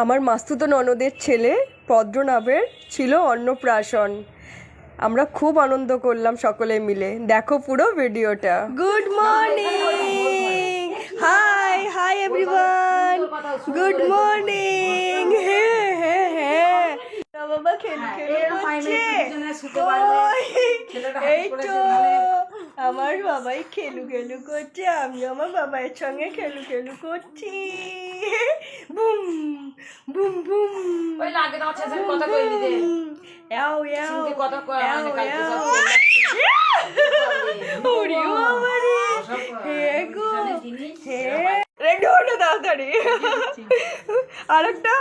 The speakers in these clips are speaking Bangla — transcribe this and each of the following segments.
আমার মাস্তুতো ননদের ছেলে পদ্মনাভের ছিল অন্নপ্রাশন। আমরা খুব আনন্দ করলাম সকলে মিলে। দেখো পুরো ভিডিওটা। Good morning, high hi everyone, good morning. হ্যাঁ হ্যাঁ হ্যাঁ, বাবা খেলু করছে। এই তো আমার বাবাই খেলু করছে, আমি আমার বাবাইয়ের সঙ্গে খেলু করছি। বুম বুম বুম, ওই লাগে না ছেলের কথা কই দিতে এও এও চিন্তি কথা কই মানে কালকে সব ওরে বাবারে, হে গো হে, রেডি হও না তাড়াতাড়ি। আরেকটা,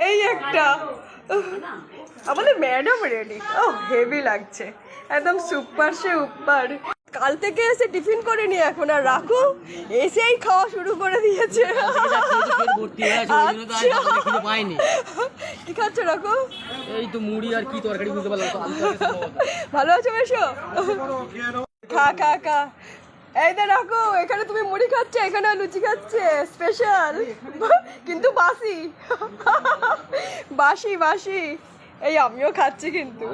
এই একটা আমাদের ম্যাডাম রেডি। ও হেভি লাগছে, একদম সুপার সে উপর। কাল থেকে এসে টিফিন করেনি এখন, আর রাখো এসেই খাওয়া শুরু করে দিয়েছে। কি খাচ্ছ রাখো? এই তো মুড়ি আর কি তরকারি বুঝতে পারলাম। ভালো আছো? এসো খা খা খা। এই দে রাখো, এখানে তুমি মুড়ি খাচ্ছে, এখানে লুচি খাচ্ছে স্পেশাল, কিন্তু বাসি বাসি বাসি। এই আমিও খাচ্ছি, কিন্তু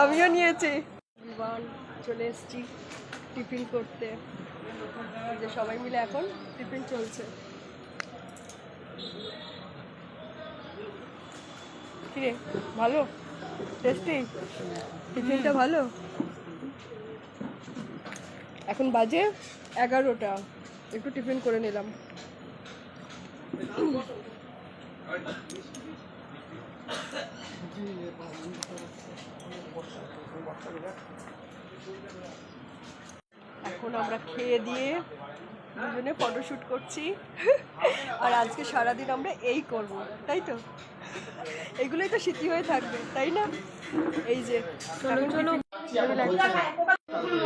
আমিও নিয়েছি। চলে এসছি টিফিন করতে, যে সবাই মিলে এখন টিফিন চলছে। কিরে ভালো, টেস্টি টিফিনটা ভালো। এখন বাজে 11টা, একটু টিফিন করে নিলাম। এখন আমরা খেয়ে দিয়ে দুজনে ফটোশ্যুট করছি, আর আজকে সারাদিন আমরা এই করব, তাই তো? এগুলোই তো স্মৃতি হয়ে থাকবে, তাই না? এই যে চলো চলো,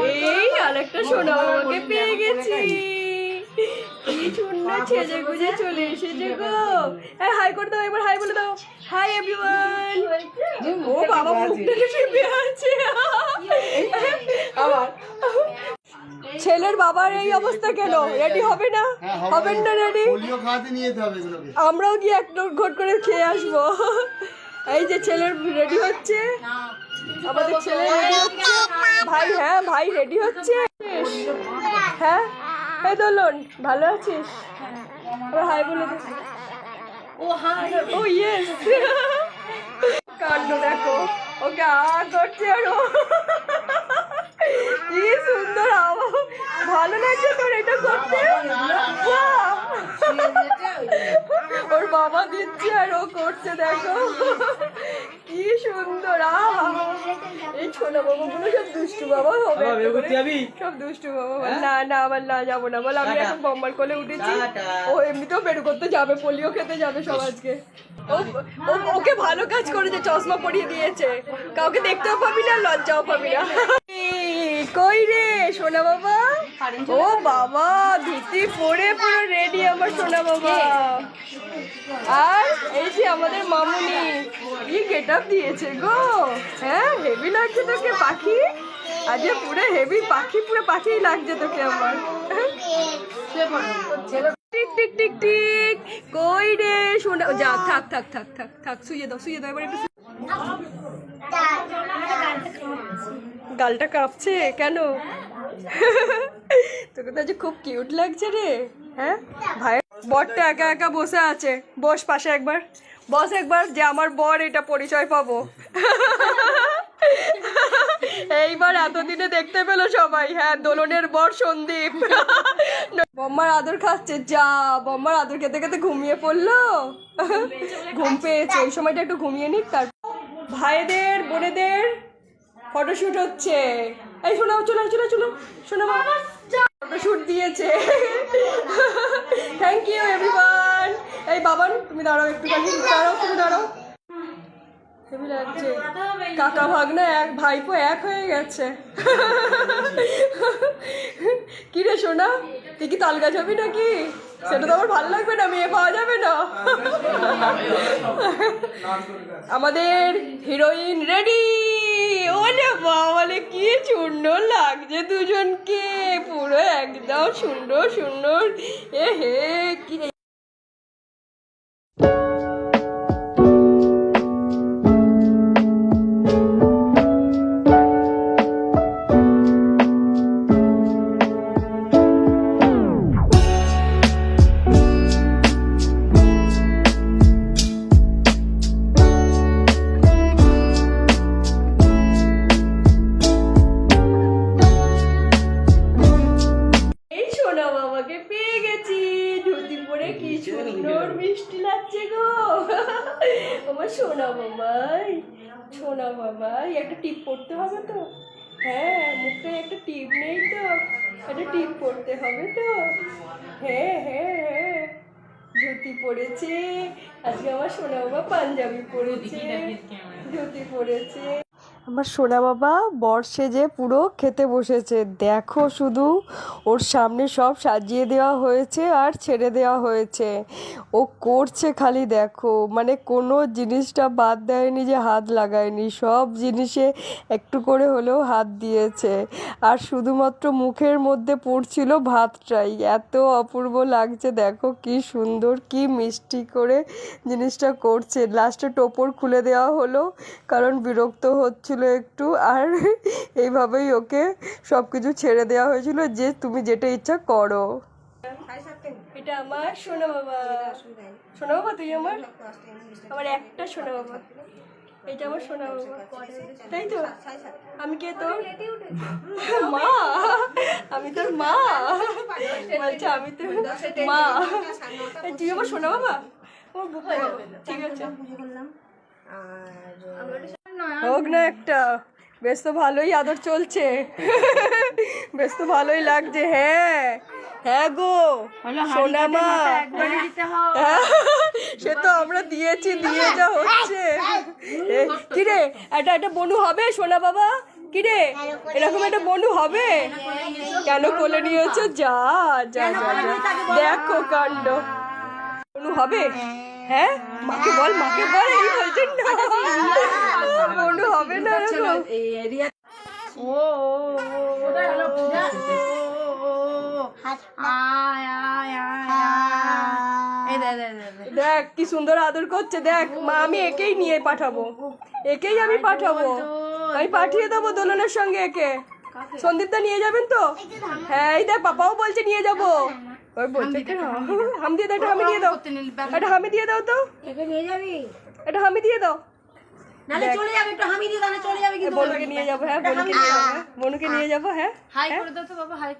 এই আরেকটা সোনা বাবাকে পেয়ে গেছি। কি সুন্দর ছেজে গুজে চলে এসেছে গো। হাই করে দাও, একবার হাই বলে দাও। Hi everyone. ও বাবা মুখটা টিপে আছে আবার। ছেলের বাবার এই অবস্থা কেন? রেডি হবে না? হবেন না রেডি? আমরাও গিয়ে এক ঘট করে খেয়ে আসবো। এই যে ছেলের রেডি হচ্ছে, আমাদের ছেলে রেডি হচ্ছে। ভাই, হ্যাঁ ভাই রেডি হচ্ছে। হ্যাঁ এই দোলন, ভালো আছিস? হাই বলে দে। ও হাই, ও ইয়েস। কাণ্ড দেখো, ওকে করছে আর কি সুন্দর। ভালো লাগছে তোর এটা করতে? ওর বাবা দিচ্ছে আর ও করছে, দেখো কি সুন্দর। এই ছোট বাবাগুলো সব দুষ্টু বাবা হবে, সব দুষ্টু বাবা। না না আবার না, যাবো না বল, আমি এখন বম্বার কোলে উঠেছি। ও এমনিতেও বের করতে যাবে, পোলিও খেতে যাবে সব আজকে। ওকে ভালো কাজ করেছে, চশমা পরিয়ে দিয়েছে, কাউকে দেখতেও পাবি না, লজ্জাও পাবি না। কই রে সোনা বাবা? ও বাবা ধুতি পরে পুরো রেডি আমার সোনা বাবা। আর এই যে আমাদের মামুনি, কি গেট আপ দিয়েছে গো। হ্যাঁ হেভি লাগছে তোকে পাখি, আজকে পুরো হেভি পাখি, পুরো পাখি লাগছে তোকে আমার। টিক টিক টিক টিক, কই রে সোনা? যা থাক থাক থাক থাক থাক, শুয়ে দাও শুয়ে দাও এবার একটু। গালটা কাঁপছে কেন? তোকে তো আজ খুব কিউট লাগছে রে। হ্যাঁ ভাই, বরটা একা একা বসে আছে, বস পাশে একবার, বস একবার, যে আমার বর এটা পরিচয় পাবো। এইবার এতদিনে দেখতে পেলো সবাই। হ্যাঁ দোলনের বর সন্দীপ। বম্মার আদর খাচ্ছে, যা বম্মার আদর খেতে খেতে ঘুমিয়ে পড়লো। ঘুম পেয়েছে, এই সময়টা একটু ঘুমিয়ে নিক। তার ভাইদের বোনেদের ফটোশুট হচ্ছে। এই শোনো, চলো চলো চলো শোনো, ফটোশুট দিয়েছে। Thank you everyone. এই বাবান তুমি দাঁড়াও একটুখানি, দাঁড়াও তুমি দাঁড়াও। হেবি লাগছে, কাকা ভাগনা এক ভাইপো এক হয়ে গেছে। কি রে সোনা, তুই কি তাল গাছ হবি নাকি? সেটা তো আমার ভালো লাগবে না, মেয়ে পাওয়া যাবে না। আমাদের হিরোইন রেডি। ওলে বাবালে কি সুন্দর লাগছে দুজনকে, পুরো একদম সুন্দর সুন্দর। এ হে কি মিষ্টি লাগছে গো আমার সোনা বাবাই, সোনা বাবাই। একটা টিপ পড়তে হবে তো, হ্যাঁ মুখটায় একটা টিপ নেই তো, একটা টিপ পড়তে হবে তো। হ্যাঁ হ্যাঁ হ্যাঁ, ধুতি পরেছে আজকে আমার সোনা বাবা, পাঞ্জাবি পরেছে, ধুতি পরেছে। আমার সোনা বাবা বর সেজে পুরো খেতে বসেছে। দেখো শুধু ওর সামনে সব সাজিয়ে দেওয়া হয়েছে আর ছেড়ে দেওয়া হয়েছে, ও করছে খালি দেখো, মানে কোনো জিনিসটা বাদ দেয়নি যে হাত লাগায়নি, সব জিনিসে একটু করে হলেও হাত দিয়েছে। আর শুধুমাত্র মুখের মধ্যে পড়ছিল ভাতটাই, এত অপূর্ব লাগছে দেখো, কি সুন্দর কি মিষ্টি করে জিনিসটা করছে। লাস্টে টোপর খুলে দেওয়া হলো কারণ বিরক্ত হচ্ছিল একটু, আর এইভাবেই ওকে সব কিছু ছেড়ে দেওয়া হয়েছিল যে তুমি যেটা ইচ্ছা করো। এটা আমার সোনা বাবা, সোনা বাবা তুই আমার, আমার একটা সোনা বাবা, এটা আমার সোনা বাবা, তাই তো? আমি কে তোর মা? আমি তোর মা বলছে, আমি তোর মা। তুই আমার সোনা বাবা, আমার বুক, ঠিক আছে হোক না একটা। বেশ তো ভালোই আদর চলছে, বেশ তো ভালোই লাগছে। হ্যাঁ হ্যাঁ গো সোনা মা, হ্যাঁ, সে তো আমরা দিয়েছি, দিয়ে যা হচ্ছে। কিরে একটা বনু হবে সোনা বাবা? কিরে এরকম একটা বনু হবে? কেন কোলে নিয়েছো? যা যা যা যা, দেখো কাণ্ড। বনু হবে? হ্যাঁ মাকে বল, মাকে বল, এই বলছেন না বনু হবে না এরকম। দেখ কি সুন্দর আদর করছে, দেখ মা। আমি একেই নিয়ে পাঠাবো, একেই আমি পাঠাবো, আমি পাঠিয়ে দেবো দোলনের সঙ্গে একে। সন্দীপদা নিয়ে যাবেন তো? হ্যাঁ এই দেখ পাপাও বলছে নিয়ে যাবো। ওই বলছে হাম দিয়ে দাও, একটা হামি দিয়ে দাও, একটা হামি দিয়ে দাও তো, একটা হামি দিয়ে দাও। নালে চলে যাবে, একটু হামি দিয়ে দাও, চলে যাবে কিন্তু। বনুকে নিয়ে যাবো, হ্যাঁ বনুকে নিয়ে যাবো, বনুকে নিয়ে যাবো। হ্যাঁ হাই করে দাও তো বাবা, হাই।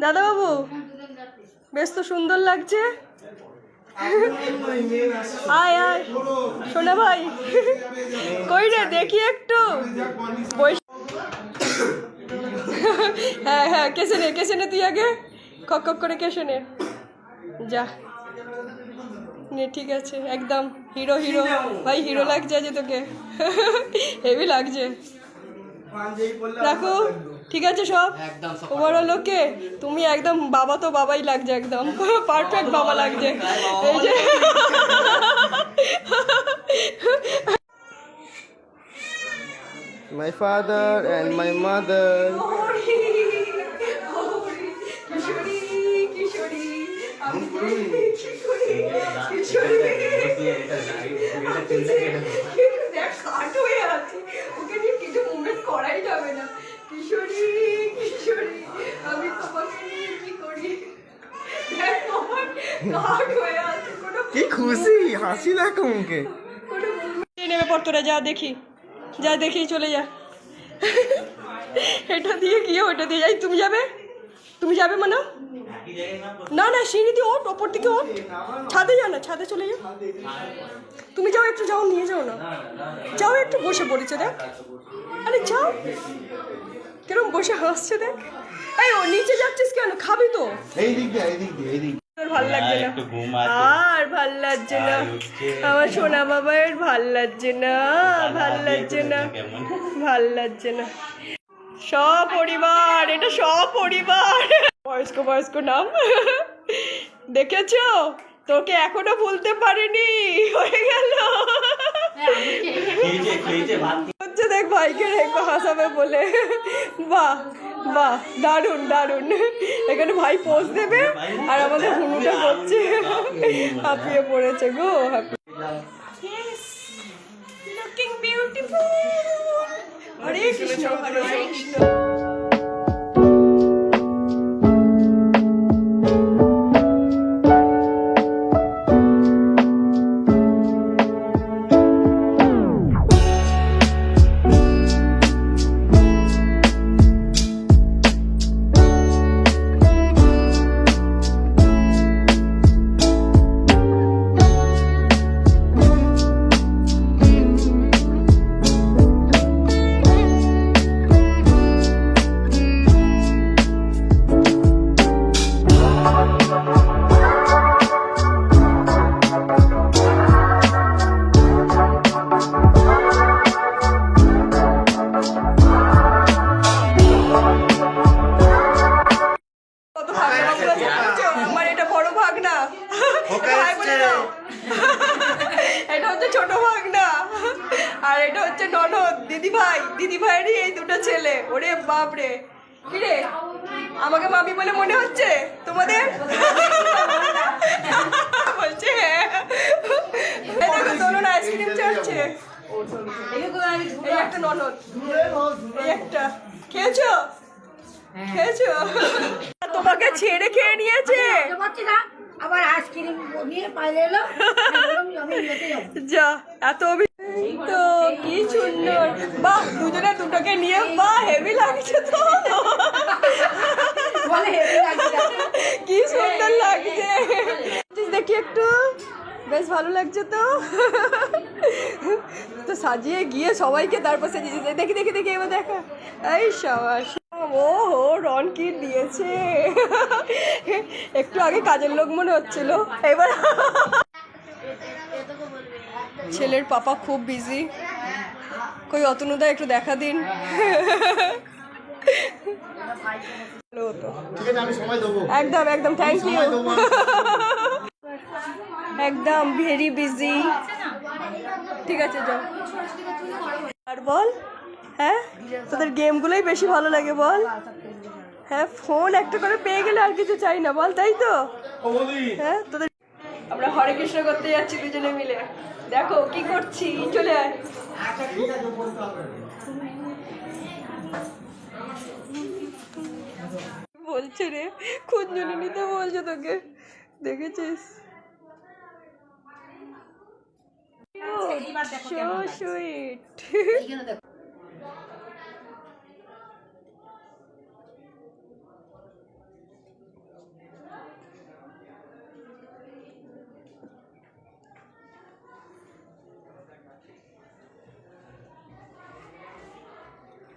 দাদা বাবু বেশ তো সুন্দর লাগছে। আয় আয় সোনা ভাই, কই রে দেখি একটু। হ্যাঁ হ্যাঁ কেসে নে তুই আগে, খক খক করে কেসে নে, যা নে। ঠিক আছে একদম হিরো হিরো ভাই, হিরো লাগছে আজ তোকে, হেভি লাগছে। দেখো ঠিক আছে সব ওভারঅল ওকে। তুমি একদম বাবা তো বাবাই লাগছে, একদম পারফেক্ট বাবা লাগছে। এই যে my father and my mother. করাই যাবে না। কিশোরী কিশোরী আমি তোমাকে নিয়ে কি করি, কি খুশি হাসি দেখো মুখে। নেমে পড়তোরা, যা দেখি, যা দেখি চলে যা। এটা দিয়ে গিয়ে ওটা দিয়ে যাই। তুমি যাবে, তুমি যাবে মানে? না না সিঁড়ি দিয়ে ওঠ, ওপর দিকে ওঠ, ছাদে যাও না, ছাদে চলে যাও। তুমি যাও একটু, যাও নিয়ে যাও না, যাও একটু। বসে পড়েছে দেখ, আরে যাও, কিরম বসে হাসছে দেখ। এই ও নিচে যাচ্ছিস কেন? খাবি তো? এই দিক দিয়ে, এই দিক দিয়ে, এই দিক। তোর ভাল লাগছে না একটু ঘুম আছে আর ভাল লাগছে না আমার সোনা বাবার ভাল লাগছে না ভাল লাগছে না কেমন ভাল লাগছে না সপরিবার এটা সপরিবার বয়স্ক বয়স্ক নাম দেখেছো তোকে এখনো ভুলতে পারিনি হয়ে গেল খেয়েছে ভাত হচ্ছে দেখ ভাইকে রেখে হাসাবে বলে বাহ বাহ দারুণ দারুণ এখানে ভাই পোজ দেবে আর আমাদের হুনুটা করছে হাঁপিয়ে পড়েছে গো লুকিং বিউটিফুল হরে কৃষ্ণ হরে কৃষ্ণ আমার এটা বড় ভাগনা ভাই বলে দাও। এটা হচ্ছে ছোট ভাগনা আর এটা হচ্ছে ননদ দিদি ভাইয়েরই এই দুটো ছেলে ওরে বাপ রে কি রে আমাকে মামি বলে মনে হচ্ছে তোমাদের বলছে হ্যাঁ এই দেখো দোনো আইসক্রিম চাচ্ছে এই একটা ননদ এই একটা খেয়েছো খেয়েছো তোমাকে ছেড়ে খেয়ে নিয়েছে আবার আইসক্রিম নিয়ে পাইলে এলো আমি নিতে যাবো যা এত তো কি সুন্দর বাহ দুজনে দুটোকে নিয়ে বাহ হেভি লাগছে তো বলে হেভি লাগছে কি সুন্দর লাগছে দেখি একটু বেশ ভালো লাগছে তো তো সাজিয়ে গিয়ে সবাইকে তারপর সাজিয়ে দেখি দেখি দেখি এবার দেখা এই সবার ও হো রন কি দিয়েছে একটু আগে কাজের লোক মনে হচ্ছিল এবার ছেলের পাপা খুব বিজি কই অতনুদা একটু দেখা দিন একদম একদম থ্যাংক ইউ একদম ভেরি বিজি ঠিক আছে যাও আর বল হ্যাঁ তোদের গেমগুলোই বেশি ভালো লাগে বল হ্যাঁ ফোন একটা করে পেয়ে গেলে আর কিছু চাই না বল তাই তো হ্যাঁ তোদের আমরা হরে কৃষ্ণ করতে যাচ্ছি দুজনে মিলে দেখো কি করছি চলে আয় বলছে রে খুঁজুনি নিতে বলছে তোকে দেখেছিস so sweet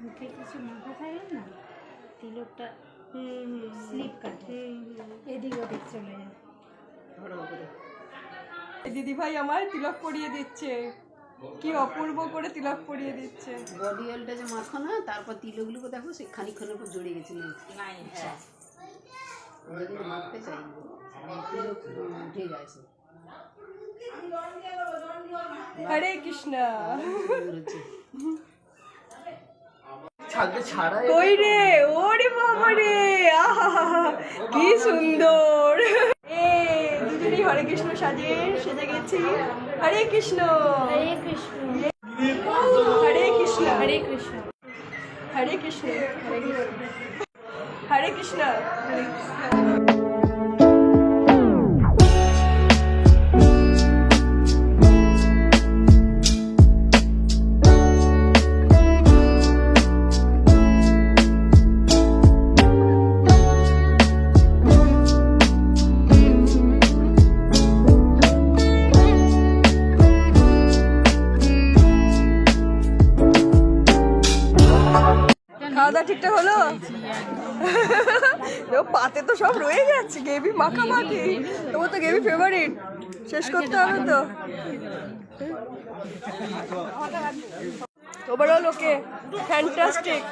মুখে কিছু মাথা থাকে না তিলকটা স্লিপ কাটে এদিক ওদিক চলে যায় দিদি ভাই আমার তিলক পরিয়ে দিচ্ছে কি অপূর্ব করে তিলক পরিয়ে দিচ্ছে বডি অয়েলটা যে মাখো না তারপর তিলগুলো দেখো সে খানিকক্ষণের পর জড়ে গেছে হ্যাঁ ওগুলো মাখতে চাই তিলক উঠে গেছে হরে কৃষ্ণ ছাড়া কই রে ওরে বাবা রে আহা কি সুন্দর দুজনেই হরে কৃষ্ণ সেজে গেছি হরে কৃষ্ণ হরে কৃষ্ণ হরে কৃষ্ণ হরে কৃষ্ণ হরে কৃষ্ণ হরে কৃষ্ণ হরে কৃষ্ণ খাওয়া দাওয়া ঠিকঠাক হলো পাতে তো সব রয়ে যাচ্ছে, গ্রেভি মাখামাখি। তোমার তো গ্রেভি ফেভারিট, শেষ করতে হবে তো। ওভারঅল ওকে, ফ্যান্টাস্টিক।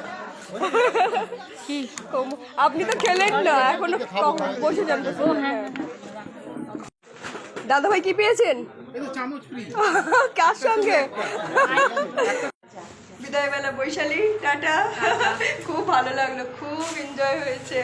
আপনি তো খেলেন না এখনো, বসে যান তো। দাদা ভাই কি পেয়েছেন? কার সঙ্গে? বিদায় বেলা বৈশালী, টাটা। খুব ভালো লাগলো, খুব এনজয় হয়েছে।